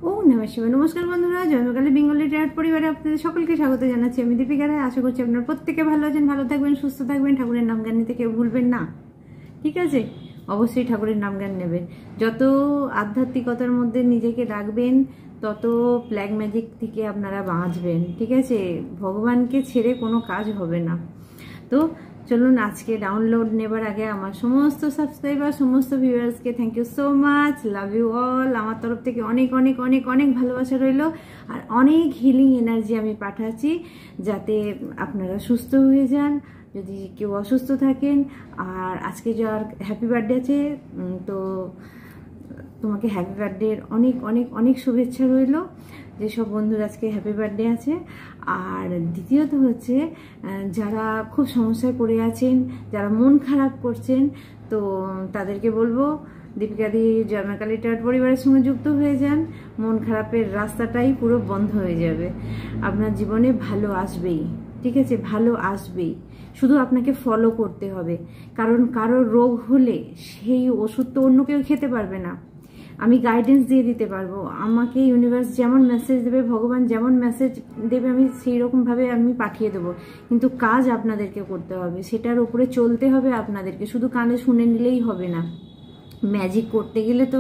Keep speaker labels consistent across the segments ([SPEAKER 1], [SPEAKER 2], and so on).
[SPEAKER 1] ও নমস্কার নমস্কার বন্ধুরা, জন্মকালী বেঙ্গলি ট্যারট পরিবারে আপনাদের সকলকে স্বাগত জানাচ্ছি। আমি দীপিকা রায়। আশা করছি আপনারা প্রত্যেকে ভালো আছেন, ভালো থাকবেন, সুস্থ থাকবেন। ঠাকুরের নাম গান নিতে কেউ ভুলবেন না, ঠিক আছে? অবশ্যই ঠাকুরের নাম গান নেবেন। যত আধ্যাত্মিকতার মধ্যে নিজেকে রাখবেন তত ব্ল্যাক ম্যাজিক থেকে আপনারা বাঁচবেন, ঠিক আছে? ভগবানকে ছেড়ে কোনো কাজ হবে না। তো চলুন, আজকে ডাউনলোড নেবার আগে আমার সমস্ত সাবস্ক্রাইবার, সমস্ত ভিউয়ার্সকে thank you so much, love you all. আমার তরফ থেকে অনেক অনেক অনেক অনেক ভালোবাসা রইল, আর অনেক হিলিং এনার্জি আমি পাঠাচ্ছি যাতে আপনারা সুস্থ হয়ে যান, যদি কেউ অসুস্থ থাকেন। আর আজকে যার হ্যাপি বার্থডে আছে, তো তোমাকে হ্যাপি বার্থডের অনেক অনেক অনেক শুভেচ্ছা রইল, যেসব বন্ধুর আজকে হ্যাপি বার্থডে আছে। আর দ্বিতীয়ত হচ্ছে, যারা খুব সমস্যায় পড়ে আছেন, যারা মন খারাপ করছেন, তো তাদেরকে বলবো দীপিকা দি জন্মকালী ট্যারট পরিবারের সঙ্গে যুক্ত হয়ে যান। মন খারাপের রাস্তাটাই পুরো বন্ধ হয়ে যাবে, আপনার জীবনে ভালো আসবেই, ঠিক আছে? ভালো আসবেই, শুধু আপনাকে ফলো করতে হবে। কারণ কারোর রোগ হলে সেই ওষুধ তো অন্য কেউ খেতে পারবে না, আমি গাইডেন্স দিয়ে দিতে পারবো। আমাকে ইউনিভার্স যেমন মেসেজ দেবে, ভগবান যেমন মেসেজ দেবে, আমি সেই রকমভাবে আমি পাঠিয়ে দেবো। কিন্তু কাজ আপনাদেরকে করতে হবে, সেটার উপরে চলতে হবে আপনাদেরকে, শুধু কানে শুনে নিলেই হবে না। ম্যাজিক করতে গেলে তো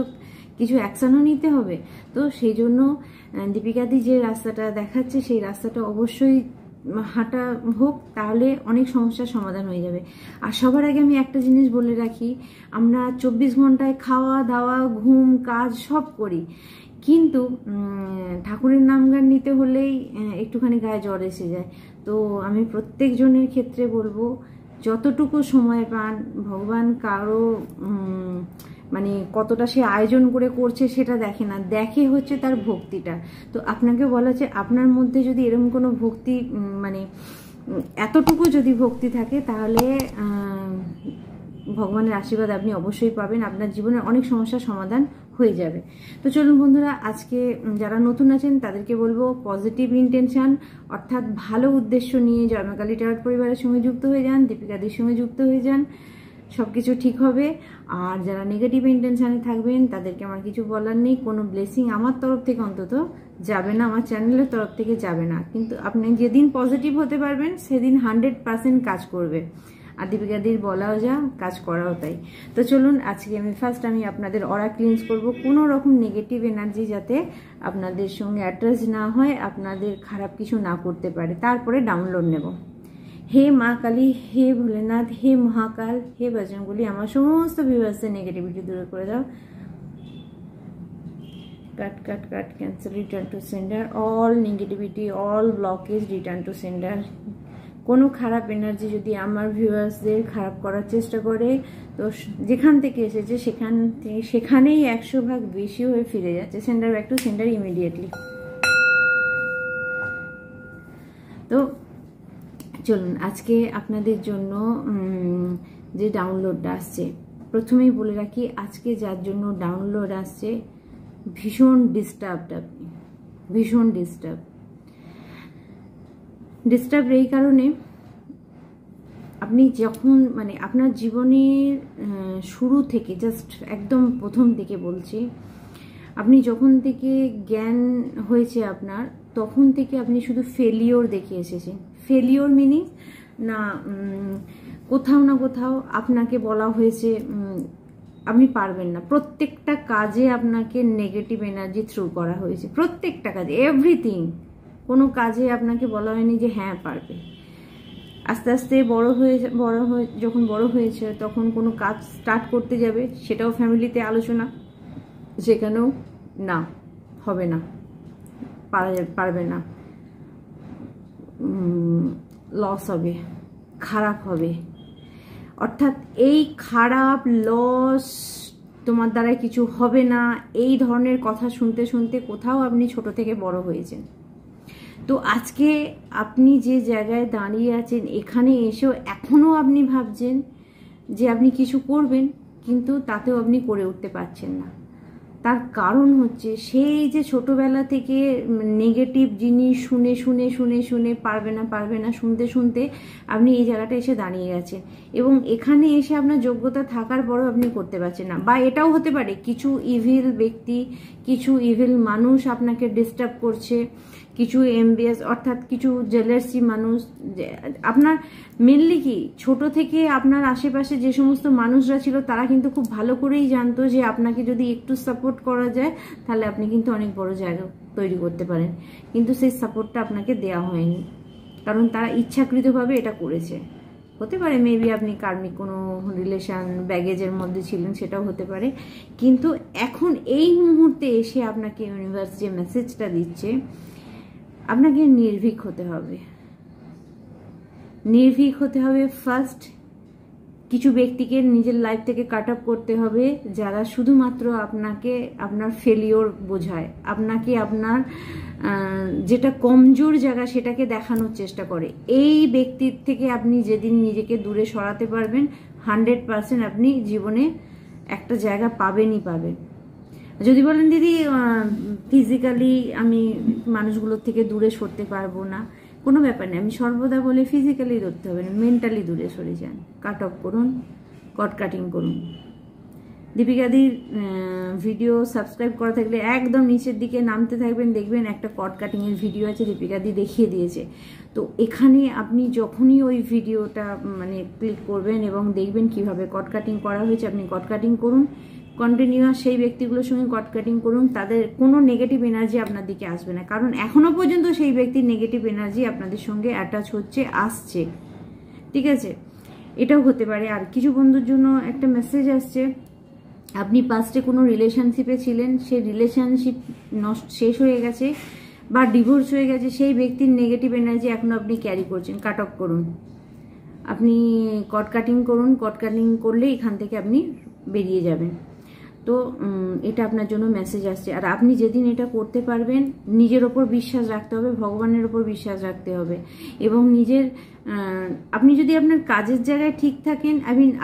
[SPEAKER 1] কিছু অ্যাকশনও নিতে হবে। তো সেই জন্য দীপিকাদি যে রাস্তাটা দেখাচ্ছে, সেই রাস্তাটা অবশ্যই হাঁটা হোক, তাহলে অনেক সমস্যার সমাধান হয়ে যাবে। আর সবার আগে আমি একটা জিনিস বলে রাখি, আমরা 24 ঘন্টায় খাওয়া দাওয়া, ঘুম, কাজ সব করি, কিন্তু ঠাকুরের নাম গান নিতে হলেই একটুখানি গায়ে জ্বর এসে যায়। তো আমি প্রত্যেকজনের ক্ষেত্রে বলবো, যতটুকু সময় পান, ভগবান কারো মানে কতটা সে আয়োজন করে করছে সেটা দেখে না, দেখে হচ্ছে তার ভক্তিটা। তো আপনাকে বলা হচ্ছে, আপনার মধ্যে যদি এরকম কোনো ভক্তি, মানে এতটুকু যদি ভক্তি থাকে, তাহলে ভগবানের আশীর্বাদ আপনি অবশ্যই পাবেন, আপনার জীবনের অনেক সমস্যার সমাধান হয়ে যাবে। তো চলুন বন্ধুরা, আজকে যারা নতুন আছেন তাদেরকে বলবো পজিটিভ ইন্টেনশন, অর্থাৎ ভালো উদ্দেশ্য নিয়ে জন্মকালী ট্যারট পরিবারের সঙ্গে যুক্ত হয়ে যান, দীপিকাদির সঙ্গে যুক্ত হয়ে যান, সব কিছু ঠিক হবে। আর যারা নেগেটিভ ইন্টেনশানে থাকবেন তাদেরকে আমার কিছু বলার নেই, কোনো ব্লেসিং আমার তরফ থেকে অন্তত যাবে না, আমার চ্যানেলের তরফ থেকে যাবে না। কিন্তু আপনি যেদিন পজিটিভ হতে পারবেন সেদিন 100% কাজ করবে, আর দীপিকাদির বলাও যা, কাজ করাও তাই। তো চলুন, আজকে আমি আপনাদের অরা ক্লিনস করব, কোনো রকম নেগেটিভ এনার্জি যাতে আপনাদের সঙ্গে অ্যাটাচ না হয়, আপনাদের খারাপ কিছু না করতে পারে। তারপরে ডাউনলোড নেব। হে মা কালী, হে ভোলেনাথ, হে মহাকাল, হে বজরংবলী, আমার সমস্ত ভিউয়ার্সের নেগেটিভিটি দূর করে দাও। Cut cut cut, cancel, return to sender, all negativity, all blockage return to sender. কোনো খারাপ এনার্জি যদি আমার ভিউয়ার্সদের খারাপ করার চেষ্টা করে, তো যেখান থেকে এসেছে সেখানেই 100 ভাগ বেশি হয়ে ফিরে যাচ্ছে। Sender back to sender immediately. তো চলুন, আজকে আপনাদের জন্য যে ডাউনলোডটা আসছে, প্রথমেই বলে রাখি, আজকে যার জন্য ডাউনলোড আসছে ভীষণ ডিস্টার্বড, আপনি ভীষণ ডিস্টার্ব এই কারণে, আপনি যখন মানে আপনার জীবনের শুরু থেকে, জাস্ট একদম প্রথম থেকে বলছি, আপনি যখন থেকে জ্ঞান হয়েছে আপনার, তখন থেকে আপনি শুধু ফেলিওর দেখে এসেছেন। ফেলিওর মিনিং না, কোথাও না কোথাও আপনাকে বলা হয়েছে আপনি পারবেন না, প্রত্যেকটা কাজে আপনাকে নেগেটিভ এনার্জি থ্রু করা হয়েছে, প্রত্যেকটা কাজে, এভরিথিং। কোনো কাজে আপনাকে বলা হয়নি যে হ্যাঁ পারবে। আস্তে আস্তে যখন বড় হয়েছে, তখন কোনো কাজ স্টার্ট করতে যাবে, সেটাও ফ্যামিলিতে আলোচনা, সেখানেও না, হবে না, পারবে না, লস হবে, খারাপ হবে। অর্থাৎ এই খারাপ, লস, তোমার দ্বারা কিছু হবে না, এই ধরনের কথা শুনতে শুনতে কোথাও আপনি ছোট থেকে বড় হয়েছেন। তো আজকে আপনি যে জায়গায় দাঁড়িয়ে আছেন, এখানে এসেও এখনও আপনি ভাবছেন যে আপনি কিছু করবেন, কিন্তু তাতেও আপনি করে উঠতে পারছেন না। তার কারণ হচ্ছে সেই যে ছোটবেলা থেকে নেগেটিভ জিনিস শুনে শুনে শুনে শুনে পারবে না শুনতে শুনতে আপনি এই জায়গাটা এসে দাঁড়িয়ে গেছেন, এবং এখানে এসে আপনার যোগ্যতা থাকার পরেও আপনি করতে পারছেন না। বা এটাও হতে পারে কিছু ইভিল ব্যক্তি, কিছু ইভিল মানুষ আপনাকে ডিস্টার্ব করছে, কিছু এমবিএস অর্থাৎ কিছু জেলার্সি মানুষ। আপনার মেনলি কি ছোট থেকে আপনার আশেপাশে যে সমস্ত মানুষরা ছিল তারা কিন্তু খুব ভালো করেই জানতো যে আপনাকে যদি একটু সাপোর্ট করা যায় তাহলে আপনি কিন্তু অনেক বড় জায়গা তৈরি করতে পারেন, কিন্তু সেই সাপোর্টটা আপনাকে দেওয়া হয়নি, কারণ তারা ইচ্ছাকৃতভাবে এটা করেছে। হতে পারে মেবি আপনি কার্মিক কোনো রিলেশন ব্যাগেজের মধ্যে ছিলেন, সেটাও হতে পারে। কিন্তু এখন এই মুহূর্তে এসে আপনাকে ইউনিভার্স যে মেসেজটা দিচ্ছে, আপনাকে নির্ভীক হতে হবে। নির্ভীক হতে হবে ফার্স্ট। কিছু ব্যক্তিকে নিজের লাইফ থেকে কাট অফ করতে হবে যারা শুধুমাত্র আপনাকে আপনার ফেলিওর বোঝায়, আপনাকে আপনার যেটা কমজোর জায়গা সেটাকে দেখানোর চেষ্টা করে। এই ব্যক্তির থেকে আপনি যেদিন নিজেকে দূরে সরাতে পারবেন 100% আপনি জীবনে একটা জায়গা পাবেনই পাবেন। যদি বলেন দিদি ফিজিক্যালি আমি মানুষগুলোর থেকে দূরে সরতে পারবো না, কোনো ব্যাপার নেই। আমি সর্বদা বলি ফিজিক্যালি ধরতে হবে না, মেন্টালি দূরে সরে যান, কাট অফ করুন, কট কাটিং করুন। দীপিকাদির ভিডিও সাবস্ক্রাইব করা থাকলে একদম নিচের দিকে নামতে থাকবেন, দেখবেন একটা কট কাটিংয়ের ভিডিও আছে, দীপিকাদি দেখিয়ে দিয়েছে। তো এখানে আপনি যখনই ওই ভিডিওটা মানে ক্লিক করবেন এবং দেখবেন কিভাবে কট কাটিং করা হয়েছে, আপনি কট কাটিং করুন, কন্টিনিউয়াস সেই ব্যক্তিগুলোর সঙ্গে কট কাটিং করুন। তাদের কোনো নেগেটিভ এনার্জি আপনার দিকে আসবে না, কারণ এখনো পর্যন্ত সেই ব্যক্তির নেগেটিভ এনার্জি আপনাদের সঙ্গে অ্যাটাচ হচ্ছে, আসছে। ঠিক আছে, এটাও হতে পারে। আর কিছু বন্ধুর জন্য একটা মেসেজ আসছে, আপনি পাস্টে কোনো রিলেশনশিপে ছিলেন, সেই রিলেশনশিপ শেষ হয়ে গেছে বা ডিভোর্স হয়ে গেছে, সেই ব্যক্তির নেগেটিভ এনার্জি এখনো আপনি ক্যারি করছেন। কাট অফ করুন, আপনি কট কাটিং করুন। কট কাটিং করলে এখান থেকে আপনি বেরিয়ে যাবেন। তো এটা আপনার জন্য মেসেজ আসছে। আর আপনি যেদিন এটা করতে পারবেন, নিজের ওপর বিশ্বাস রাখতে হবে, ভগবানের ওপর বিশ্বাস রাখতে হবে, এবং নিজের আপনি যদি আপনার কাজের জায়গায় ঠিক থাকেন,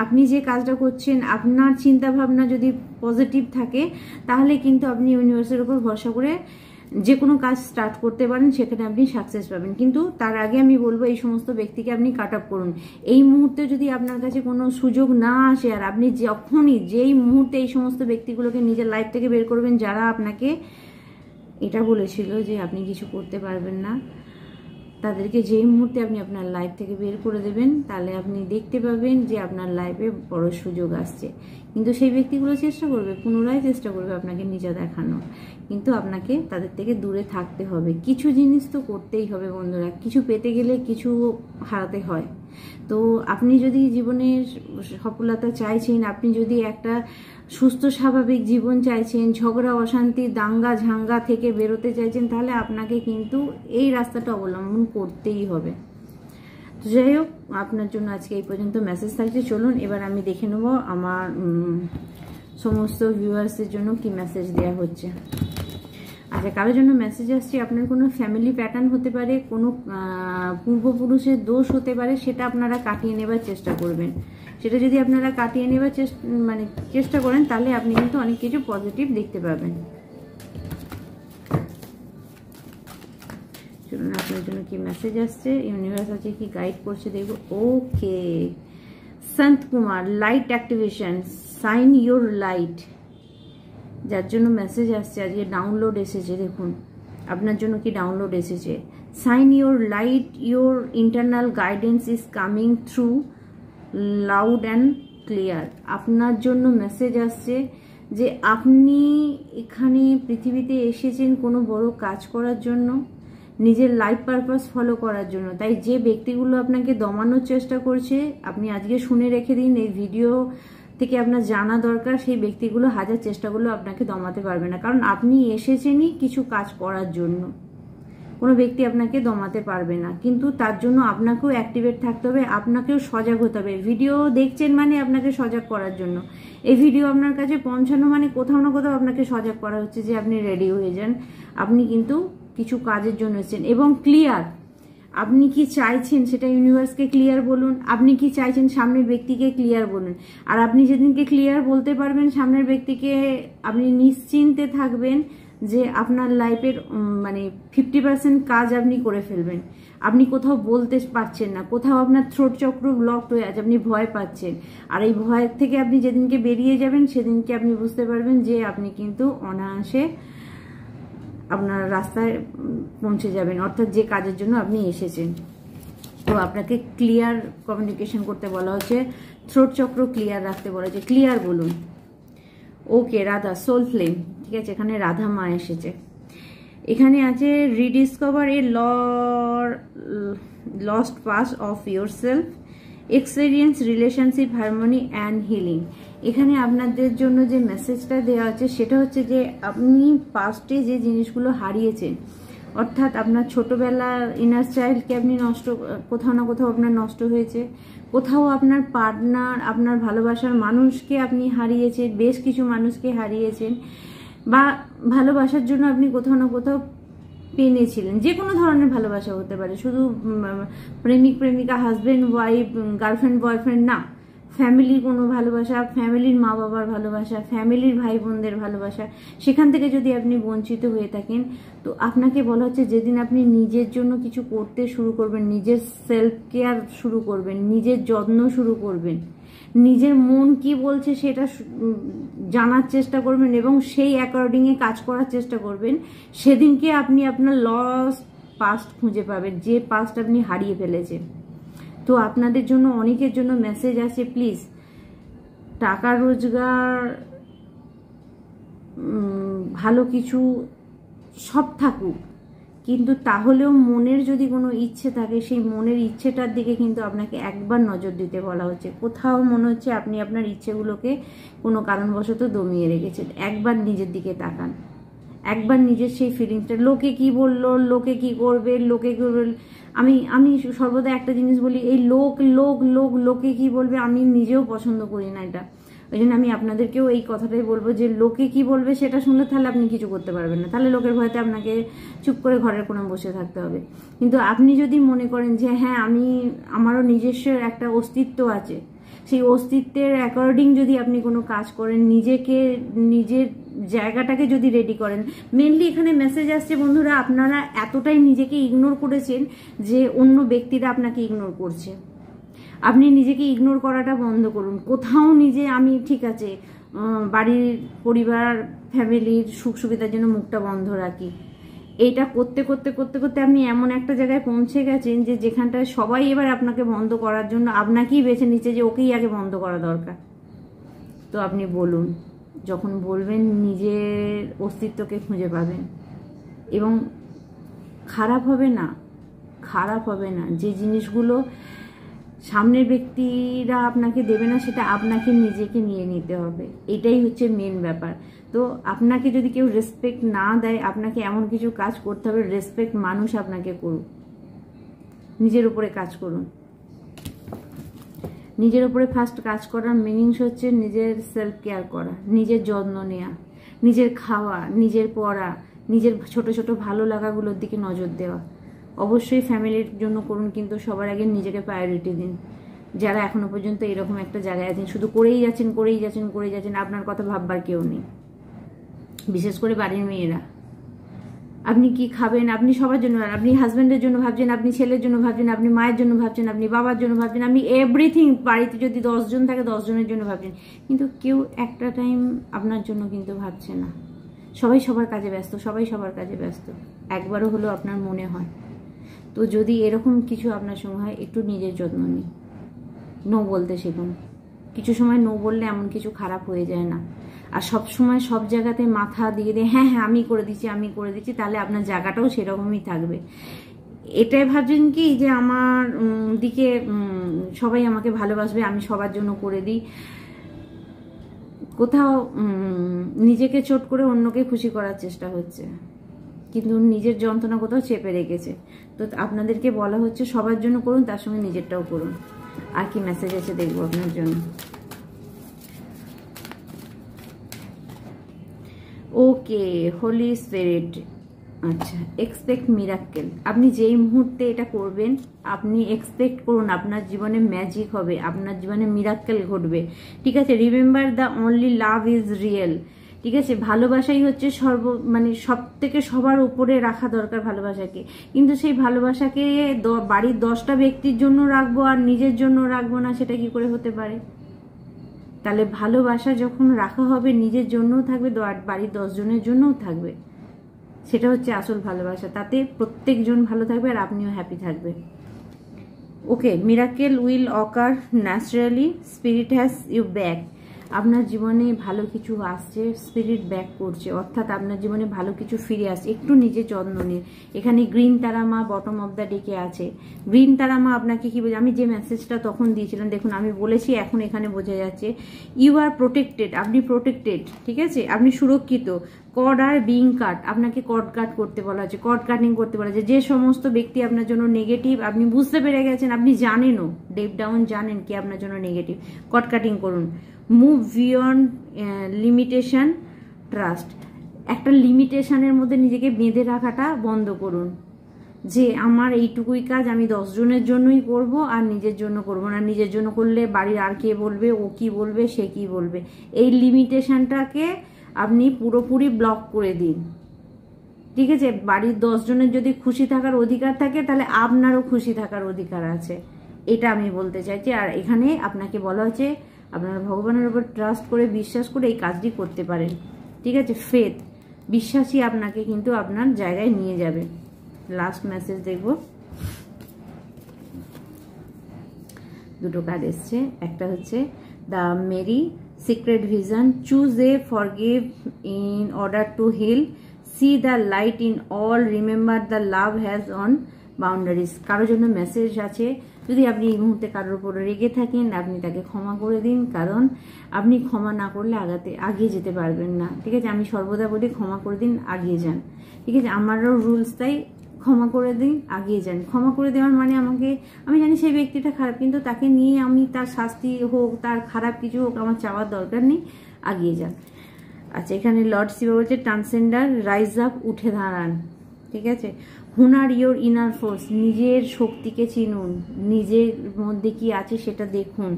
[SPEAKER 1] আপনি যে কাজটা করছেন আপনার চিন্তা ভাবনা যদি পজিটিভ থাকে, তাহলে কিন্তু আপনি ইউনিভার্সের উপর ভরসা করে যে কোনো কাজ স্টার্ট করতে পারেন, সেখানে আপনি সাকসেস পাবেন। কিন্তু তার আগে আমি বলবো এই সমস্ত ব্যক্তিকে আপনি কাট অফ করুন। এই মুহূর্তে যদি আপনার কাছে কোনো সুযোগ না আসে, আর আপনি যখনই যেই মুহূর্তে এই সমস্ত ব্যক্তিগুলোকে নিজের লাইফ থেকে বের করবেন যারা আপনাকে এটা বলেছিল যে আপনি কিছু করতে পারবেন না, তাদেরকে যেই মুহূর্তে আপনি আপনার লাইফ থেকে বের করে দেবেন, তাহলে আপনি দেখতে পাবেন যে আপনার লাইফে বড় সুযোগ আসছে। কিন্তু সেই ব্যক্তিগুলো চেষ্টা করবে, পুনরায় চেষ্টা করবে আপনাকে নিচে দেখানো, কিন্তু আপনাকে তাদের থেকে দূরে থাকতে হবে। কিছু জিনিস তো করতেই হবে বন্ধুরা, কিছু পেতে গেলে কিছু হারাতে হয়। তো আপনি যদি জীবনের সফলতা চাইছেন, আপনি যদি একটা সুস্থ স্বাভাবিক জীবন চাইছেন, ঝগড়া অশান্তি দাঙ্গা ঝাঙ্গা থেকে বেরোতে চাইছেন, তাহলে আপনাকে কিন্তু এই রাস্তাটা অবলম্বন করতেই হবে। তো যাই হোক, আপনার জন্য আজকে এই পর্যন্ত মেসেজ থাকছে। চলুন এবার আমি দেখে নেব আমার সমস্ত ভিউয়ার্সের জন্য কি মেসেজ দেওয়া হচ্ছে। আচ্ছা, কারোর জন্য মেসেজ আসছে, আপনার কোনো ফ্যামিলি প্যাটার্ন হতে পারে, কোনো পূর্বপুরুষের দোষ হতে পারে, সেটা আপনারা কাটিয়ে নেবার চেষ্টা করবেন। সেটা যদি আপনারা কাটিয়ে নেবার চেষ্টা করেন, তাহলে আপনি কিন্তু অনেক কিছু পজিটিভ দেখতে পাবেন। চলুন আপনার জন্য কি মেসেজ আসছে, ইউনিভার্স আছে কি গাইড করছে দেখব। Okay, Sant Kumar, light activation, sign your light, যার জন্য মেসেজ আসছে, আজকে ডাউনলোড এসেছে। দেখুন আপনার জন্য কি ডাউনলোড এসেছে। Sign your light, your internal guidance is coming through loud and clear. আপনার জন্য মেসেজ আসছে যে আপনি এখানে পৃথিবীতে এসেছেন কোনো বড় কাজ করার জন্য, নিজের লাইফ পারপাস ফলো করার জন্য। তাই যে ব্যক্তিগুলো আপনাকে দমানোর চেষ্টা করছে, আপনি আজকে শুনে রেখে দিন, এই ভিডিও থেকে আপনার জানা দরকার, সেই ব্যক্তিগুলো হাজার চেষ্টা করলেও আপনাকে দমাতে পারবে না, কারণ আপনি এসেছেনই কিছু কাজ করার জন্য। কোনো ব্যক্তি আপনাকে দমাতে পারবে না, কিন্তু তার জন্য আপনাকেও অ্যাক্টিভেট থাকতে হবে, আপনাকেও সজাগ হতে হবে। ভিডিও দেখছেন মানে আপনাকে সজাগ করার জন্য, এই ভিডিও আপনার কাছে পৌঁছানো মানে কোথাও না কোথাও আপনাকে সজাগ করা হচ্ছে যে আপনি রেডি হয়ে যান, আপনি কিন্তু কিছু কাজের জন্য এসেছেন। এবং ক্লিয়ার, আপনি কি চাইছেন সেটা ইউনিভার্সকে ক্লিয়ার বলুন, আপনি কি চাইছেন সামনের ব্যক্তিকে ক্লিয়ার বলুন। আর আপনি যেদিনকে ক্লিয়ার বলতে পারবেন সামনের ব্যক্তিকে, আপনি নিশ্চিন্তে থাকবেন যে আপনার লাইফের মানে 50% কাজ আপনি করে ফেলবেন। আপনি কোথাও বলতে পারছেন না, কোথাও আপনার থ্রোট চক্র ব্লক হয়ে আছে, আপনি ভয় পাচ্ছেন। আর এই ভয় থেকে আপনি যেদিনকে বেরিয়ে যাবেন সেদিনকে আপনি বুঝতে পারবেন যে আপনি কিন্তু অনায়াসে আপনার রাস্তায় পৌঁছে যাবেন, অর্থাৎ যে কাজের জন্য আপনি এসেছেন। তো আপনাকে ক্লিয়ার কমিউনিকেশন করতে বলা হচ্ছে, থ্রোট চক্র ক্লিয়ার রাখতে বলা হচ্ছে, ক্লিয়ার বলুন। ওকে রাধা সোল ফ্লেম, ঠিক আছে, এখানে রাধা মা এসেছে। এখানে আছে rediscover a lost pass of your self, experience relationship harmony and healing. এখানে আপনাদের জন্য যে মেসেজটা দেওয়া আছে সেটা হচ্ছে যে আপনি পাস্টে যে জিনিসগুলো হারিয়েছেন, অর্থাৎ আপনার ছোটবেলার ইনার চাইল্ডকে আপনি কোথাও না কোথাও আপনার নষ্ট হয়েছে, কোথাও আপনার পার্টনার, আপনার ভালোবাসার মানুষকে আপনি হারিয়েছেন, বেশ কিছু মানুষকে হারিয়েছেন, বা ভালোবাসার জন্য আপনি কোথাও না কোথাও পেনেছিলেন। যে কোনো ধরনের ভালোবাসা হতে পারে, শুধু প্রেমিক প্রেমিকা, হাজব্যান্ড ওয়াইফ, গার্লফ্রেন্ড বয়ফ্রেন্ড না, ফ্যামিলির কোনো ভালোবাসা, ফ্যামিলির মা বাবার ভালোবাসা, ফ্যামিলির ভাই বোনদের ভালোবাসা, সেখান থেকে যদি আপনি বঞ্চিত হয়ে থাকেন, তো আপনাকে বলা হচ্ছে যেদিন আপনি নিজের জন্য কিছু করতে শুরু করবেন, নিজের সেলফ কেয়ার শুরু করবেন, নিজের যত্ন শুরু করবেন, নিজের মন কি বলছে সেটা জানার চেষ্টা করবেন এবং সেই অ্যাকর্ডিংয়ে কাজ করার চেষ্টা করবেন, সেদিনকে আপনি আপনার লস্ট পাস্ট খুঁজে পাবেন, যে পাস্ট আপনি হারিয়ে ফেলেছেন। তো আপনাদের জন্য অনেকের জন্য মেসেজ আছে, প্লিজ টাকা রোজগার, ভালো কিছু সব থাকুক, কিন্তু তাহলেও মনের যদি কোনো ইচ্ছে থাকে, সেই মনের ইচ্ছেটার দিকে কিন্তু আপনাকে একবার নজর দিতে বলা হচ্ছে। কোথাও মনে হচ্ছে আপনি আপনার ইচ্ছেগুলোকে কোনো কারণবশত দমিয়ে রেখেছেন। একবার নিজের দিকে তাকান, একবার নিজের সেই ফিলিংসটা, লোকে কি বললো, লোকে কি করবে, লোকে কি বলবে। আমি সর্বদা একটা জিনিস বলি, এই লোকে কি বলবে আমি নিজেও পছন্দ করি না এটা। ওই জন্য আমি আপনাদেরকেও এই কথাটাই বলবো যে লোকে কি বলবে সেটা শুনলে তাহলে আপনি কিছু করতে পারবেন না, তাহলে লোকের ভয়তে আপনাকে চুপ করে ঘরের কোণে বসে থাকতে হবে। কিন্তু আপনি যদি মনে করেন যে হ্যাঁ আমারও নিজস্ব একটা অস্তিত্ব আছে, সেই অস্তিত্বের অ্যাকর্ডিং যদি আপনি কোনো কাজ করেন, নিজের জায়গাটাকে যদি রেডি করেন। মেনলি এখানে মেসেজ আসছে বন্ধুরা, আপনারা এতটাই নিজেকে ইগনোর করেছেন যে অন্য ব্যক্তিরা আপনাকে ইগনোর করছে। আপনি নিজেকে ইগনোর করাটা বন্ধ করুন। কোথাও নিজে আমি ঠিক আছে, বাড়ির পরিবার ফ্যামিলির সুখ সুবিধার জন্য মুখটা বন্ধ রাখি, এইটা করতে করতে করতে করতে আপনি এমন একটা জায়গায় পৌঁছে গেছেন যে যেখানটায় সবাই এবার আপনাকে বন্ধ করার জন্য আপনাকেই বেছে নিচ্ছে যে ওকেই আগে বন্ধ করা দরকার। তো আপনি বলুন, যখন বলবেন নিজের অস্তিত্বকে খুঁজে পাবেন এবং খারাপ হবে না। যে জিনিসগুলো সামনের ব্যক্তিরা আপনাকে দেবে না সেটা আপনাকে নিজেকে নিয়ে নিতে হবে, এটাই হচ্ছে মেন ব্যাপার। তো আপনাকে যদি কেউ রেসপেক্ট না দেয়, আপনাকে এমন কিছু কাজ করতে হবে রেসপেক্ট মানুষ আপনাকে করুক। নিজের উপরে কাজ করুন। নিজের উপরে ফার্স্ট কাজ করার মিনিংস হচ্ছে নিজের সেলফ কেয়ার করা, নিজের যত্ন নেওয়া, নিজের খাওয়া, নিজের পড়া, নিজের ছোট ছোট ভালো লাগাগুলোর দিকে নজর দেওয়া। অবশ্যই ফ্যামিলির জন্য করুন, কিন্তু সবার আগে নিজেকে প্রায়োরিটি দিন। যারা এখনো পর্যন্ত এরকম একটা জায়গায় আছেন, শুধু করেই যাচ্ছেন, আপনার কথা ভাববার কেউ নেই, বিশেষ করে বাড়ির মেয়েরা। আপনি কি খাবেন, আপনি সবার জন্য, আপনি হাজব্যান্ডের জন্য ভাবছেন, আপনি ছেলের জন্য ভাবছেন, আপনি মায়ের জন্য ভাবছেন, আপনি বাবার জন্য ভাবছেন, আপনি এভরিথিং, বাড়িতে যদি 10 জন থাকে 10 জনের জন্য ভাবছেন, কিন্তু কেউ একটা টাইম আপনার জন্য কিন্তু ভাবছে না। সবাই সবার কাজে ব্যস্ত, একবারও হলেও আপনার মনে হয়। তো যদি এরকম কিছু আপনার সঙ্গে হয়, একটু নিজের যত্ন নিন, নো বলতে শিখুন। কিছু সময় নো বললে এমন কিছু খারাপ হয়ে যায় না। আর সব সময় সব জায়গাতে মাথা দিয়ে হ্যাঁ আমি করে দিচ্ছি, তাহলে আপনার জায়গাটাও সেরকমই থাকবে। এটাই ভাবছেন কি যে আমার দিকে সবাই আমাকে ভালোবাসবে, আমি সবার জন্য করে দিই, কোথাও নিজেকে চোট করে অন্যকে খুশি করার চেষ্টা হচ্ছে, কিন্তু নিজের যন্ত্রণা কোথাও চেপে রেখেছে। তো আপনাদেরকে বলা হচ্ছে সবার জন্য করুন, তার সঙ্গে নিজেরটাও করুন। আর কি মেসেজ আছে দেখবো আপনার জন্য। ওকে, হোলি স্পিরিট, আচ্ছা, এক্সপেক্ট মিরাক্কেল। আপনি যেই মুহূর্তে এটা করবেন, আপনি এক্সপেক্ট করুন আপনার জীবনে ম্যাজিক হবে, আপনার জীবনে মিরাক্কেল ঘটবে। ঠিক আছে, remember the only love is real. ঠিক আছে, ভালোবাসাই হচ্ছে মানে সব থেকে সবার উপরে রাখা দরকার ভালোবাসাকে। কিন্তু সেই ভালোবাসাকে বাড়ির 10টা ব্যক্তির জন্য রাখবো আর নিজের জন্য রাখবো না, সেটা কি করে হতে পারে? তাহলে ভালোবাসা যখন রাখা হবে নিজের জন্যও থাকবে, বাড়ির 10 জনের জন্যও থাকবে। সেটা হচ্ছে আসল ভালোবাসা। তাতে প্রত্যেকজন ভালো থাকবে আর আপনিও হ্যাপি থাকবে। Okay, miracle will occur naturally, spirit has you back. আপনার জীবনে ভালো কিছু আসছে, স্পিরিট ব্যাক করছে, অর্থাৎ আপনার জীবনে ভালো কিছু ফিরে আসছে। একটু নিজে যত্ন নিন। এখানে গ্রিন তারা মা বটম অফ দ্য ডেকে আছে। গ্রিন তারা মা আপনাকে কি বলছে? আমি যে মেসেজটা তখন দিয়েছিলাম দেখুন, আমি বলেছি, এখন এখানে বোঝা যাচ্ছে ইউ আর প্রোটেক্টেড। আপনি প্রোটেক্টেড, ঠিক আছে, আপনি সুরক্ষিত। কর্ড আর বিং কাট, আপনাকে কর্ড কাট করতে বলা হচ্ছে, কর্ড কাটিং করতে বলা হচ্ছে। যে সমস্ত ব্যক্তি আপনার জন্য নেগেটিভ, আপনি বুঝতে পেরে গেছেন, আপনি জানেনও, ডেপ ডাউন জানেন কি আপনার জন্য নেগেটিভ। কর্ড কাটিং করুন। Move beyond limitation, trust. একটা লিমিটেশনের মধ্যে নিজেকে বেঁধে রাখাটা বন্ধ করুন, যে আমার এইটুকুই কাজ, আমি 10 জনের জন্যই করব আর নিজের জন্য করব না। নিজের জন্য করলে বাড়ির আর কে বলবে, ও কি বলবে, সে কি বলবে, এই লিমিটেশনটাকে আপনি পুরোপুরি ব্লক করে দিন। ঠিক আছে, বাড়ির 10 জনের যদি খুশি থাকার অধিকার থাকে, তাহলে আপনারও খুশি থাকার অধিকার আছে, এটা আমি বলতে চাইছি। আর এখানে আপনাকে বলা হচ্ছে আপনারা ভগবানের উপর ট্রাস্ট করে, বিশ্বাস করে এই কাজটি করতে পারেন। ঠিক আছে, ফেথ, বিশ্বাসই আপনাকে কিন্তু আপনার জায়গায় নিয়ে যাবে। লাস্ট মেসেজ দেখব। দুটো কার্ড এসছে। একটা হচ্ছে the merry secret vision, choose a forgive in order to heal, see the light in all, remember the love has on boundaries. কারোর জন্য মেসেজ আছে, যদি আপনি এই মুহূর্তে কারোর উপর রেগে থাকেন, আপনি তাকে ক্ষমা করে দিন, কারণ আপনি ক্ষমা না করলে আগিয়ে যেতে পারবেন না। ঠিক আছে, আমি সর্বদা বলি ক্ষমা করে দিন, আগিয়ে যান। ঠিক আছে, আমারও রুলস তাই, ক্ষমা করে দিন, আগিয়ে যান। ক্ষমা করে দেওয়ার মানে আমি জানি সেই ব্যক্তিটা খারাপ, কিন্তু তাকে নিয়ে আমি তার শাস্তি হোক, তার খারাপ কিছু হোক, আমার চাওয়ার দরকার নেই, আগিয়ে যান। আচ্ছা, এখানে লর্ড শিবা বলছে ট্রান্সেন্ডার, রাইজ আপ, উঠে দাঁড়ান। ঠিক আছে, হুনার ইয়োর ইনার ফোর্স, নিজের শক্তিকে চিনুন, নিজের মধ্যে কি আছে সেটা দেখুন।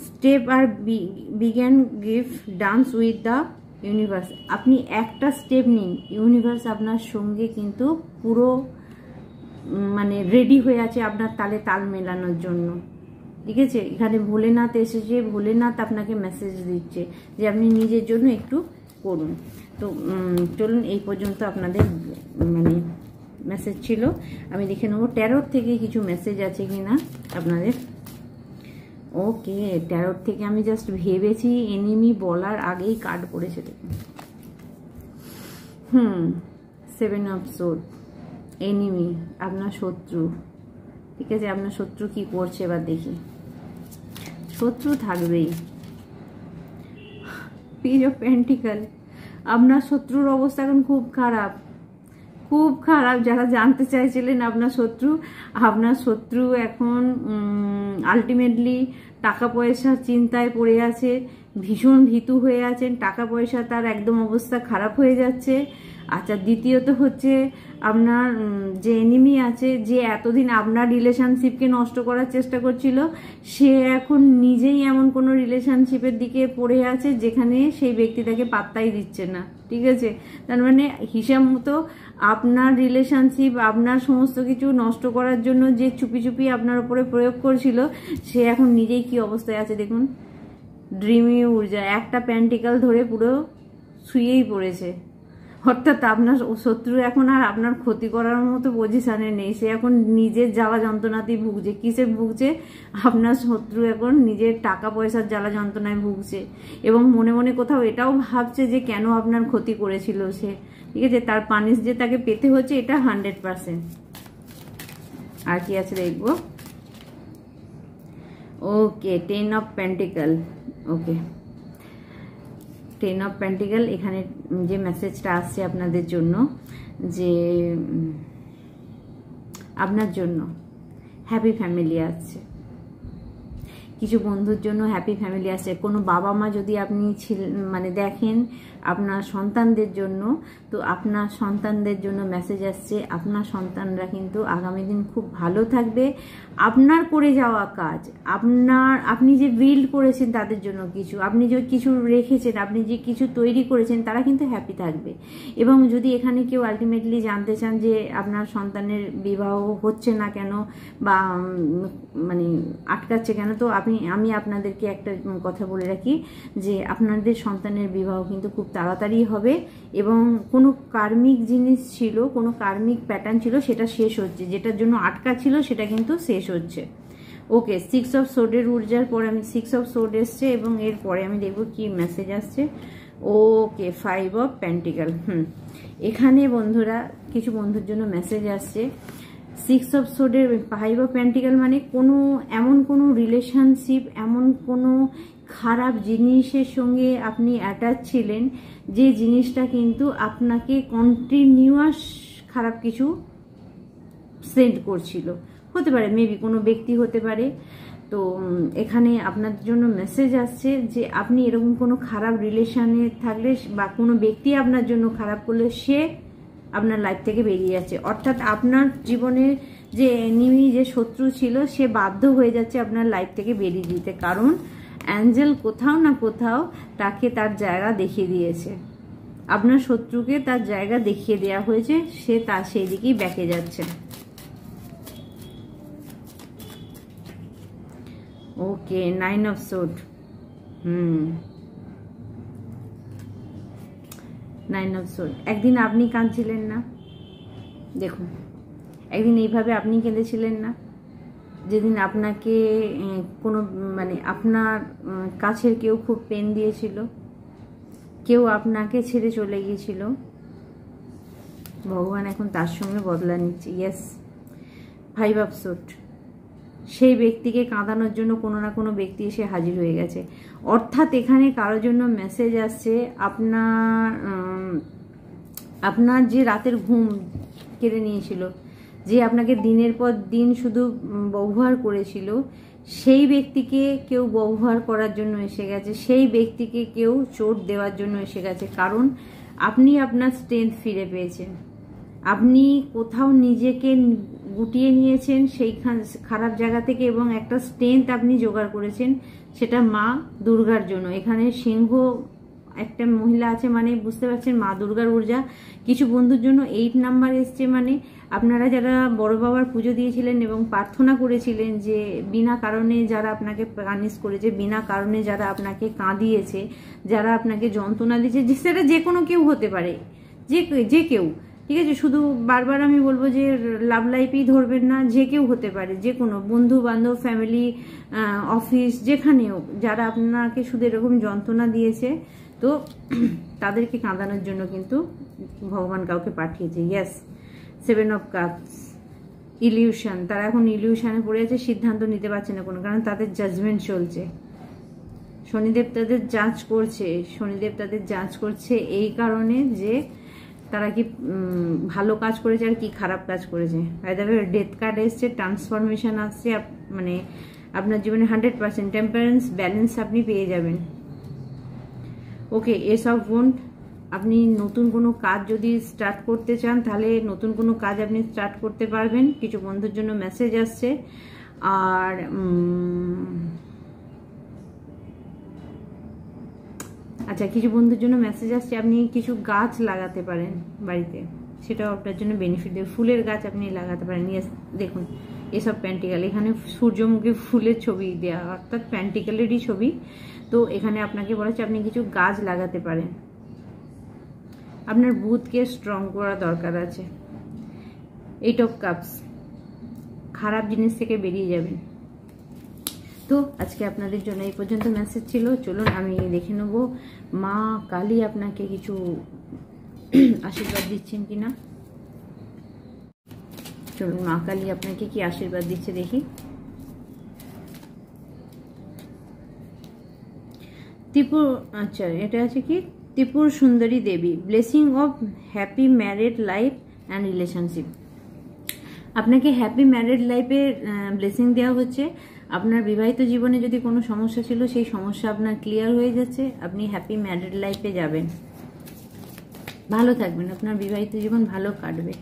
[SPEAKER 1] Step are began give dance with the universe. আপনি একটা স্টেপ নিন, ইউনিভার্স আপনার সঙ্গে কিন্তু পুরো মানে রেডি হয়ে আছে আপনার তালে তাল মেলানোর জন্য। ঠিক আছে, এখানে ভোলেনাথ এসেছে, ভোলেনাথ আপনাকে মেসেজ দিচ্ছে যে আপনি নিজের জন্য একটু করুন। তো চলুন, এই পর্যন্ত আপনাদের মানে মেসেজ ছিল। আমি দেখে নেবো ট্যারোট থেকে কিছু মেসেজ আছে কিনা আপনাদের। ওকে, ট্যারোট থেকে আমি জাস্ট ভেবেছি, এনিমি বলার আগেই কার্ড পড়েছে দেখুন। 7 অফ সোর্ড, এনিমি, আপনার শত্রু। ঠিক আছে, আপনার শত্রু কি করছে এবার দেখি। শত্রু থাকবেই। পেজ অফ পেন্টিকল, আপনার শত্রুর অবস্থা এখন খুব খারাপ, খুব খারাপ। যারা জানতে চাইছিলেন আপনার শত্রু এখন আলটিমেটলি টাকা পয়সার চিন্তায় পড়ে আছে, ভীষণ ভীতু হয়ে আছেন, টাকা পয়সা তার একদম অবস্থা খারাপ হয়ে যাচ্ছে। আচ্ছা, দ্বিতীয়ত হচ্ছে আপনার যে এনিমি আছে, যে এতদিন আপনার রিলেশনশিপকে নষ্ট করার চেষ্টা করছিল, সে এখন নিজেই এমন কোনো রিলেশনশিপের দিকে পড়ে আছে যেখানে সেই ব্যক্তি তাকে পাত্তাই দিচ্ছে না। ঠিক আছে, তার মানে হিসাব মতো আপনার রিলেশনশিপ, আপনার সমস্ত কিছু নষ্ট করার জন্য যে চুপি চুপি আপনার উপরে প্রয়োগ করছিল, সে এখন নিজেই কি অবস্থায় আছে দেখুন। ড্রিমি ঊর্জা, একটা প্যান্টিকাল ধরে পুরো শুয়েই পড়েছে। অর্থাৎ আপনার শত্রু এখন আর আপনার ক্ষতি করার মতো পজিশনে নেই, সে এখন নিজের জ্বালা যন্ত্রণাতেই ভুগছে। কিসে ভুগছে? আপনার শত্রু এখন নিজের টাকা পয়সার জ্বালা যন্ত্রণায় ভুগছে, এবং মনে মনে কোথাও এটাও ভাবছে যে কেন আপনার ক্ষতি করেছিল সে। ঠিক আছে, তার পানিশ যে তাকে পেতে হচ্ছে, এটা 100%। আর কি আছে দেখবো। ওকে, 10 of pentacle. Okay, 10 of pentacle, এখানে যে মেসেজটা আসছে আপনাদের জন্য, যে আপনার জন্য হ্যাপি ফ্যামিলি আসছে, কিছু বন্ধুর জন্য হ্যাপি ফ্যামিলি আসছে। কোনো বাবা মা যদি আপনি মানে দেখেন, আপনার সন্তানদের জন্য। তো আপনার সন্তানদের জন্য মেসেজ আসছে, আপনার সন্তানরা কিন্তু আগামী দিন খুব ভালো থাকবে। আপনার করে যাওয়া কাজ, আপনি যে বিল্ড করেছেন তাদের জন্য কিছু, আপনি যে কিছু রেখেছেন, আপনি যে কিছু তৈরি করেছেন, তারা কিন্তু হ্যাপি থাকবে। এবং যদি এখানে কেউ আলটিমেটলি জানতে চান যে আপনার সন্তানের বিবাহ হচ্ছে না কেন বা মানে আটকাচ্ছে কেন, তো আমি আপনাদেরকে একটা কথা বলে রাখি যে আপনাদের সন্তানের বিবাহ কিন্তু খুব তাড়াতাড়ি হবে এবং কোনো কার্মিক জিনিস ছিল, কোনো কার্মিক প্যাটার্ন ছিল, সেটা শেষ হচ্ছে। যেটার জন্য আটকা ছিল সেটা কিন্তু শেষ হচ্ছে। ওকে, 6 অফ সোর্ডের ঊর্জার পরে আমি 6 অফ সোর্ড এসছে এবং এরপরে আমি দেখবো কি মেসেজ আসছে। ওকে, 5 অফ পেন্টিক্যাল। এখানে বন্ধুরা কিছু বন্ধুর জন্য মেসেজ আসছে। 6 অফ সোর্ডের 5 অফ পেন্টিক্যাল মানে এমন কোনো রিলেশনশিপ, এমন কোনো খারাপ জিনিসের সঙ্গে আপনি অ্যাটাচ ছিলেন যে জিনিসটা কিন্তু আপনাকে কন্টিনিউয়াস খারাপ কিছু সেন্ড করছিল। হতে পারে, মেবি কোনো ব্যক্তি হতে পারে। তো এখানে আপনার জন্য মেসেজ আসছে যে আপনি এরকম কোনো খারাপ রিলেশনে থাকলে বা কোনো ব্যক্তি আপনার জন্য খারাপ করলে সে আপনার লাইফ থেকে বেরিয়ে যাচ্ছে। অর্থাৎ আপনার জীবনে যে এনিমি, যে শত্রু ছিল, সে বাধ্য হয়ে যাচ্ছে আপনার লাইফ থেকে বেরিয়ে দিতে। কারণ অ্যাঞ্জেল কোথাও না কোথাও তাকে তার জায়গা দেখিয়ে দিয়েছে। আপনার শত্রুকে তার জায়গা দেখিয়ে দেওয়া হয়েছে, সে তার সেই দিকেই ব্যাকে যাচ্ছে। ওকে, 9 অফ সোর্ড। 9 of sword. একদিন আপনি কাঁদছিলেন না? দেখুন, একদিন এইভাবে আপনি কেঁদেছিলেন না? যেদিন আপনাকে কোনো মানে আপনার কাছের কেউ খুব পেন দিয়েছিল, কেউ আপনাকে ছেড়ে চলে গিয়েছিল, ভগবান এখন তার সঙ্গে বদলা নিচ্ছে। Yes, 5 of sword. সেই ব্যক্তিকে কাঁদানোর জন্য কোনো না কোনো ব্যক্তি এসে হাজির হয়ে গেছে। অর্থাৎ এখানে কারোর জন্য মেসেজ আসছে, আপনার যে রাতের ঘুম কেড়ে নিয়েছিল, যে আপনাকে দিনের পর দিন শুধু ব্যবহার করেছিল, সেই ব্যক্তিকে কেউ ব্যবহার করার জন্য এসে গেছে, সেই ব্যক্তিকে কেউ চোট দেওয়ার জন্য এসে গেছে। কারণ আপনি আপনার স্ট্রেংথ ফিরে পেয়েছেন, আপনি কোথাও নিজেকে গুটিয়ে নিয়েছেন সেইখান খারাপ জায়গা থেকে এবং একটা স্ট্রেংথ আপনি জোগাড় করেছেন, সেটা মা দুর্গার জন্য। এখানে সিংহ একটা মহিলা আছে মানে বুঝতে পারছেন মা দুর্গার ঊর্জা। কিছু বন্ধুর জন্য 8 নাম্বার এসছে, মানে আপনারা যারা বড় বাবার পুজো দিয়েছিলেন এবং প্রার্থনা করেছিলেন যে বিনা কারণে যারা আপনাকে পানিশ করেছে, বিনা কারণে যারা আপনাকে কাঁদিয়েছে, যারা আপনাকে যন্ত্রণা দিয়েছে, সেটা যে কোনো কেউ হতে পারে, যে কেউ, ঠিক আছে? শুধু বারবার আমি বলবো যে লাভ লাইফেই ধরবেন না, যে কেউ হতে পারে, যে কোনো বন্ধু বান্ধব, ফ্যামিলি, অফিস, যেখানেও যারা আপনাকে শুধু এরকম যন্ত্রণা দিয়েছে, তো তাদেরকে কাঁদানোর জন্য কিন্তু ভগবান কাউকে পাঠিয়েছে। Yes, 7 of cups. ইলিউশন, তারা এখন ইলিউশনে পড়ে আছে, সিদ্ধান্ত নিতে পারছে না কোনো, কারণ তাদের জাজমেন্ট চলছে। শনিদেব তাদের জাজ করছে এই কারণে যে তারা কি ভালো কাজ করেছে আর কি খারাপ কাজ করেছে। ডেথ কার্ড এসছে, ট্রান্সফরমেশন আসছে, মানে আপনার জীবনে 100% টেম্পারেন্স ব্যালেন্স আপনি পেয়ে যাবেন। ওকে, এস অফ ওয়ান্ড। আপনি নতুন কোনো কাজ যদি স্টার্ট করতে চান তাহলে নতুন কোনো কাজ আপনি স্টার্ট করতে পারবেন। কিছু বন্ধুর জন্য মেসেজ আসছে। আর আচ্ছা, কিছু বন্ধুর জন্য মেসেজ আসছে আপনি কিছু গাছ লাগাতে পারেন বাড়িতে, সেটাও আপনার জন্য বেনিফিট দেবে। ফুলের গাছ আপনি লাগাতে পারেন। ইয়েস, দেখুন এসব প্যান্টিক্যাল, এখানে সূর্যমুখী ফুলের ছবি দেওয়া, অর্থাৎ প্যান্টিক্যালেরই ছবি। তো এখানে আপনাকে বলা হচ্ছে আপনি কিছু গাছ লাগাতে পারেন। আপনার বুথকে স্ট্রং করা দরকার আছে। 8 অফ কাপস। খারাপ জিনিস থেকে বেরিয়ে যাবেন। তো আজকে আপনাদের জন্য এই পর্যন্ত মেসেজ ছিল। চলুন আমি দেখে নেব মা কালী আপনাকে কিছু আশীর্বাদ দিচ্ছেন কিনা। চলুন মা কালী আপনাকে কি আশীর্বাদ দিচ্ছে দেখি। ত্রিপুর, আচ্ছা এটা আছে কি, Tripura Sundari Devi, blessing of happy married life and relationship. আপনাকে হ্যাপি ম্যারিড লাইফে ব্লেসিং দেওয়া হচ্ছে। আপনার বিবাহিত জীবনে যদি কোনো সমস্যা ছিল সেই সমস্যা আপনার ক্লিয়ার হয়ে যাচ্ছে, আপনি হ্যাপি ম্যারিড লাইফে যাবেন। ভালো থাকবেন, আপনার বিবাহিত জীবন ভালো কাটবে।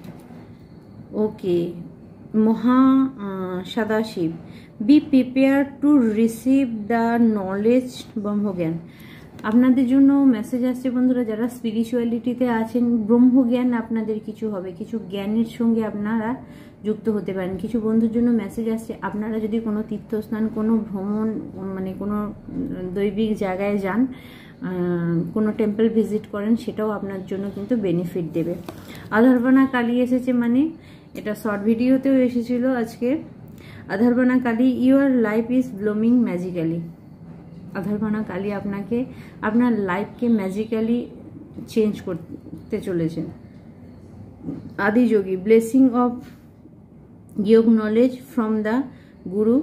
[SPEAKER 1] Okay, Maha Sadashiv, be prepare to receive the knowledge brahmagyan. আপনাদের জন্য মেসেজ আসছে বন্ধুরা, যারা স্পিরিচুয়ালিটিতে আছেন, ব্রহ্মজ্ঞান আপনাদের কিছু হবে, কিছু জ্ঞানের সঙ্গে আপনারা যুক্ত হতে পারেন। কিছু বন্ধুর জন্য মেসেজ আসছে, আপনারা যদি কোনো তীর্থস্থান, কোনো ভ্রমণ, মানে কোনো দৈবিক জায়গায় যান, কোনো টেম্পল ভিজিট করেন, সেটাও আপনার জন্য কিন্তু বেনিফিট দেবে। আধারবানা কালী এসেছে, মানে এটা শর্ট ভিডিওতেও এসেছিল আজকে। আধারবানা Kali, your life is blooming magically. আধারবানা কালী আপনাকে, আপনার লাইফকে ম্যাজিক্যালি চেঞ্জ করতে চলেছেন। Adiyogi, blessing of yog knowledge from the guru.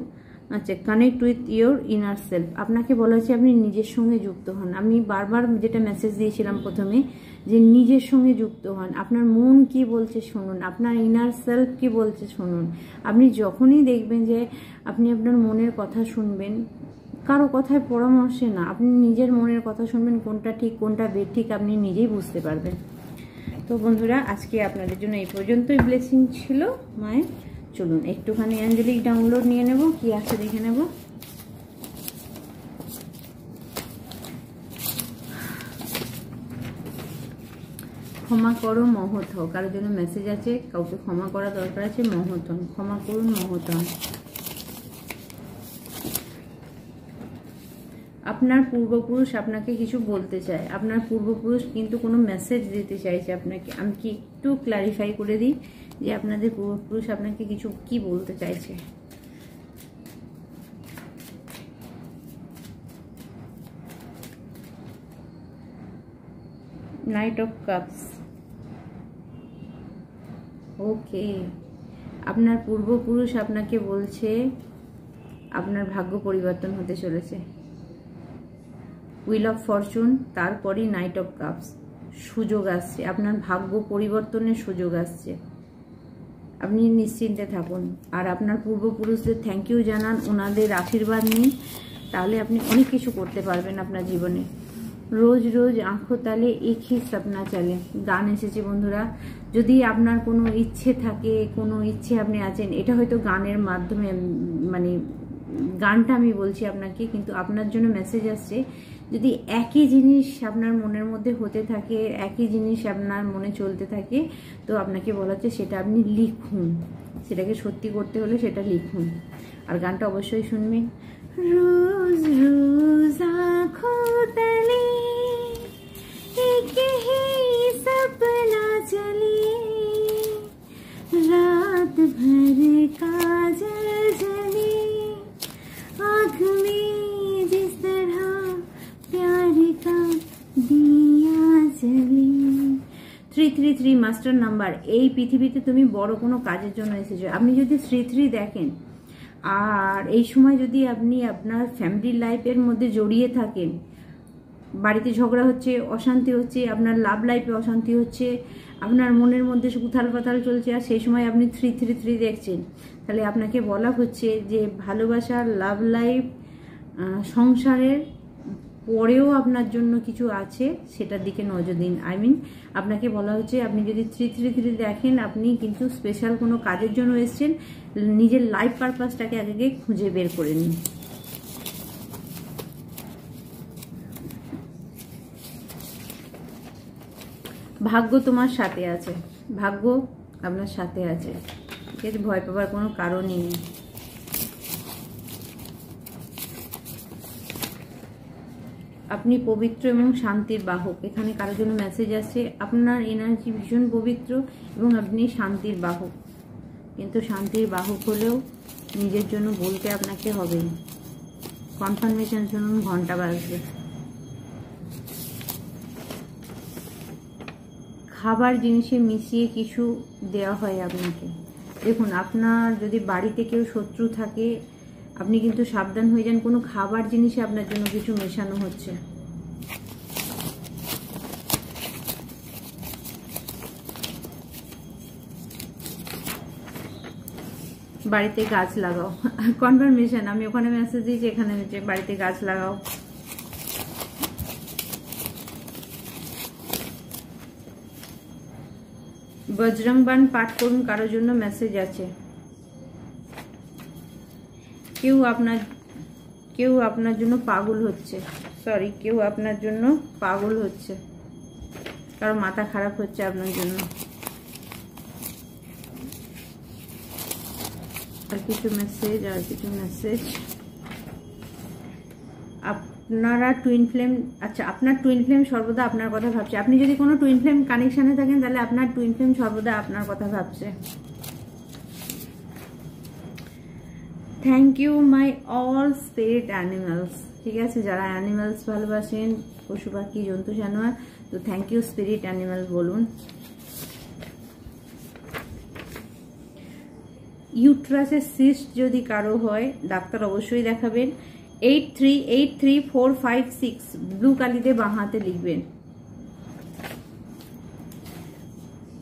[SPEAKER 1] আচ্ছা, connect with your inner self. আপনাকে বলা হচ্ছে আপনি নিজের সঙ্গে যুক্ত হন। আমি বারবার যেটা মেসেজ দিয়েছিলাম প্রথমে, যে নিজের সঙ্গে যুক্ত হন, আপনার মন কি বলছে শুনুন, আপনার ইনার সেলফ কি বলছে শুনুন। আপনি যখনই দেখবেন যে আপনি আপনার মনের কথা শুনবেন, কারো কথায় পরামর্শে না, আপনি নিজের মনের কথা শুনবেন, কোনটা ঠিক কোনটা বেঠিক আপনি নিজেই বুঝতে পারবেন। তো বন্ধুরা, আজকে আপনাদের জন্য এই পর্যন্তই ব্লেসিং ছিল মায়ের। চলুন একটুখানি অ্যাঞ্জেলিক ডাউনলোড নিয়ে নেব, কি আছে দেখে নেব। ক্ষমা করো মহৎ হও, কারোর জন্য মেসেজ আছে, কাউকে ক্ষমা করা দরকার আছে, মহৎ হন, ক্ষমা করুন, মহৎ হন। আপনার পূর্বপুরুষ আপনাকে কিছু বলতে চায়, আপনার পূর্বপুরুষ কিন্তু কোনো মেসেজ দিতে চাইছে আপনাকে। আমি কি একটু ক্লারিফাই করে দিই যে আপনাদের পূর্বপুরুষ আপনাকে কিছু কি বলতে চাইছে। Night of cups. ওকে, আপনার পূর্বপুরুষ আপনাকে বলছে আপনার ভাগ্য পরিবর্তন হতে চলেছে। হুইল অফ ফরচুন, তারপরই নাইট অফ কাপস। সুযোগ আসছে, আপনার ভাগ্য পরিবর্তনের সুযোগ আসছে, আপনি নিশ্চিন্তে থাকুন। আর আপনার পূর্বপুরুষদের থ্যাংক ইউ জানান, ওনাদের আশীর্বাদ নিন, তাহলে আপনি অনেক কিছু করতে পারবেন আপনার জীবনে। রোজ রোজ আঁখো তালে এক হি সপনা চলে, গান এসেছে বন্ধুরা। যদি আপনার কোনো ইচ্ছে থাকে, কোনো ইচ্ছে আপনি আছেন, এটা হয়তো গানের মাধ্যমে, মানে গানটা আমি বলছি আপনাকে, কিন্তু আপনার জন্য মেসেজ আসছে, যদি একই জিনিস আপনার মনের মধ্যে হতে থাকে, একই জিনিস আপনার মনে চলতে থাকে, তো আপনাকে বলা হচ্ছে সেটা আপনি লিখুন, সেটাকে সত্যি করতে হলে সেটা লিখুন। আর গানটা অবশ্যই শুনবেন। রোজ রোজ আঁখো তলে এক হি সপনা চলে, রাত ভর কাজল জলে, आँख में जिस तरह प्यार का दिया जले। 333 মাস্টার নাম্বার। এই পৃথিবীতে তুমি বড় কোনো কাজের জন্য এসেছো। আপনি যদি 33 দেখেন, আর এই সময় যদি আপনি আপনার ফ্যামিলি লাইফের মধ্যে জড়িয়ে থাকেন, বাড়িতে ঝগড়া হচ্ছে, অশান্তি হচ্ছে, আপনার লাভ লাইফে অশান্তি হচ্ছে, আপনার মনের মধ্যে উথাল পাথাল চলছে, আর সেই সময় আপনি 333 দেখছেন, তাহলে আপনাকে বলা হচ্ছে যে ভালোবাসা, লাভ লাইফ, সংসারের পরেও আপনার জন্য কিছু আছে, সেটার দিকে নজর দিন। আপনাকে বলা হচ্ছে আপনি যদি 333 দেখেন, আপনি কিন্তু স্পেশাল কোনো কাজের জন্য এসেছেন। নিজের লাইফ পারপাসটাকে আগে খুঁজে বের করে নিন। ভাগ্য তোমার সাথে আছে, ভাগ্য আপনার সাথে আছে, ঠিক আছে, ভয় পাবার কোনো কারণই নেই। আপনি পবিত্র এবং শান্তির বাহক। এখানে কারোর জন্য মেসেজ আসছে, আপনার এনার্জি ভীষণ পবিত্র এবং আপনি শান্তির বাহক, কিন্তু শান্তির বাহক হলেও নিজের জন্য বলতে আপনাকে হবে। কনফার্মেশন শুনুন, ঘন্টা বাজবে। খাবার জিনিসে মিশিয়ে কিছু দেওয়া হয় আপনাকে। দেখুন, আপনার যদি বাড়িতে কেউ শত্রু থাকে, আপনি কিন্তু সাবধান হয়ে যান, কোনো খাবার জিনিসে আপনার জন্য কিছু মেশানো হচ্ছে। বাড়িতে গাছ লাগাও। কনফার্মেশন, আমি ওখানে মেসেজ দিয়েছি, এখানে বাড়িতে গাছ লাগাও। বজরং বান পাঠ করুন, কারোর জন্য মেসেজ আছে। কেউ আপনার জন্য পাগল হচ্ছে, সরি, কেউ আপনার জন্য পাগল হচ্ছে, কারো মাথা খারাপ হচ্ছে আপনার জন্য। আর কিছু মেসেজ। আপনারা টুইন ফ্লেম, আচ্ছা, আপনার টুইন ফ্লেম সর্বদা আপনার কথা ভাবছে। আপনি যদি কোনো টুইন ফ্লেম কানেকশনে থাকেন তাহলে আপনার টুইন ফ্লেম সর্বদা আপনার কথা ভাবছে। Thank you my all spirit animals. ঠিক আছে, যারা অ্যানিমালস ভালোবাসেন, পশু পাখি জন্তু জানোয়ার, তো থ্যাংক ইউ স্পিরিট অ্যানিমাল বলুন। ইউট্রাসের সিস্ট যদি কারো হয়, ডাক্তার অবশ্যই দেখাবেন। 838345 ব্লু কালিতে বাঁ হাতে লিখবেন।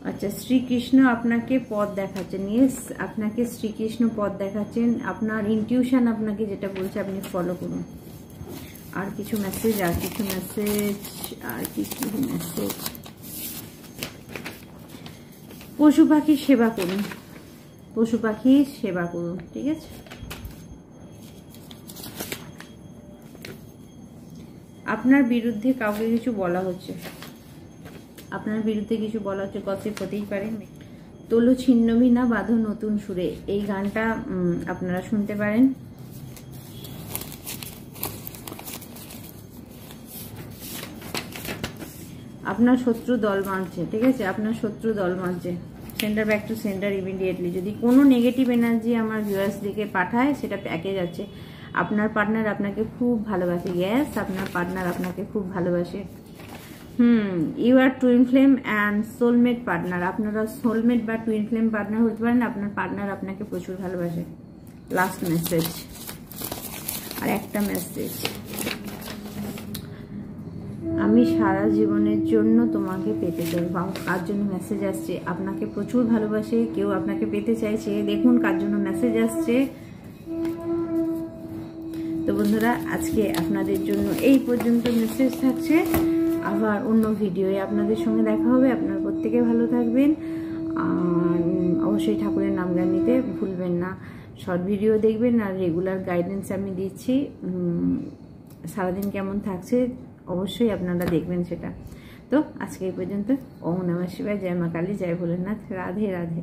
[SPEAKER 1] আচ্ছা, শ্রীকৃষ্ণ আপনাকে পথ দেখাচ্ছেন। ইয়েস, আপনাকে শ্রীকৃষ্ণ পথ দেখাচ্ছেন। আপনার ইনটিউশন আপনাকে যেটা বলছে আপনি ফলো করুন। আর কিছু মেসেজ। পশু পাখির সেবা করুন, পশু পাখির সেবা করুন। ঠিক আছে, আপনার বিরুদ্ধে কাউকে কিছু বলা হচ্ছে, গসিপ হতেই পারে। তোলো ছিন্নবি না বাঁধো নতুন সুরে, এই গানটা আপনারা শুনতে পারেন। আপনার শত্রু দল বাঁধছে। ঠিক আছে, আপনার শত্রু দল বাঁধছে। Centre back to centre immediately. যদি কোনো নেগেটিভ এনার্জি আমার ভিউয়ার্স দিকে পাঠায়, সেটা প্যাকে যাচ্ছে। আপনার পার্টনার আপনাকে খুব ভালোবাসে। ইয়েস, আপনার পার্টনার আপনাকে খুব ভালোবাসে। You are twin flame and soulmate partner. আপনারা সোলমেট বা টুইন ফ্লেম পার্টনার হতে পারেন। আপনার পার্টনার আপনাকে প্রচুর ভালোবাসে। Last message. আর একটা মেসেজ। আমি সারা জীবনের জন্য তোমাকে পেতে চাই। কার জন্য মেসেজ আসছে? আপনাকে প্রচুর ভালোবাসে, কেউ আপনাকে পেতে চাইছে। দেখুন কার জন্য মেসেজ আসছে। তো বন্ধুরা, আজকে আপনাদের জন্য এই পর্যন্ত মেসেজ থাকছে। আবার অন্য ভিডিওয়ে আপনাদের সঙ্গে দেখা হবে। আপনারা প্রত্যেকে ভালো থাকবেন। আর অবশ্যই ঠাকুরের নাম গান নিতে ভুলবেন না। শর্ট ভিডিও দেখবেন আর রেগুলার গাইডেন্স আমি দিচ্ছি। সারাদিন কেমন থাকছে অবশ্যই আপনারা দেখবেন সেটা। তো আজকে এই পর্যন্ত। ওম নমঃ শিবায়। জয় মা কালী, জয় ভোলেনাথ। রাধে রাধে।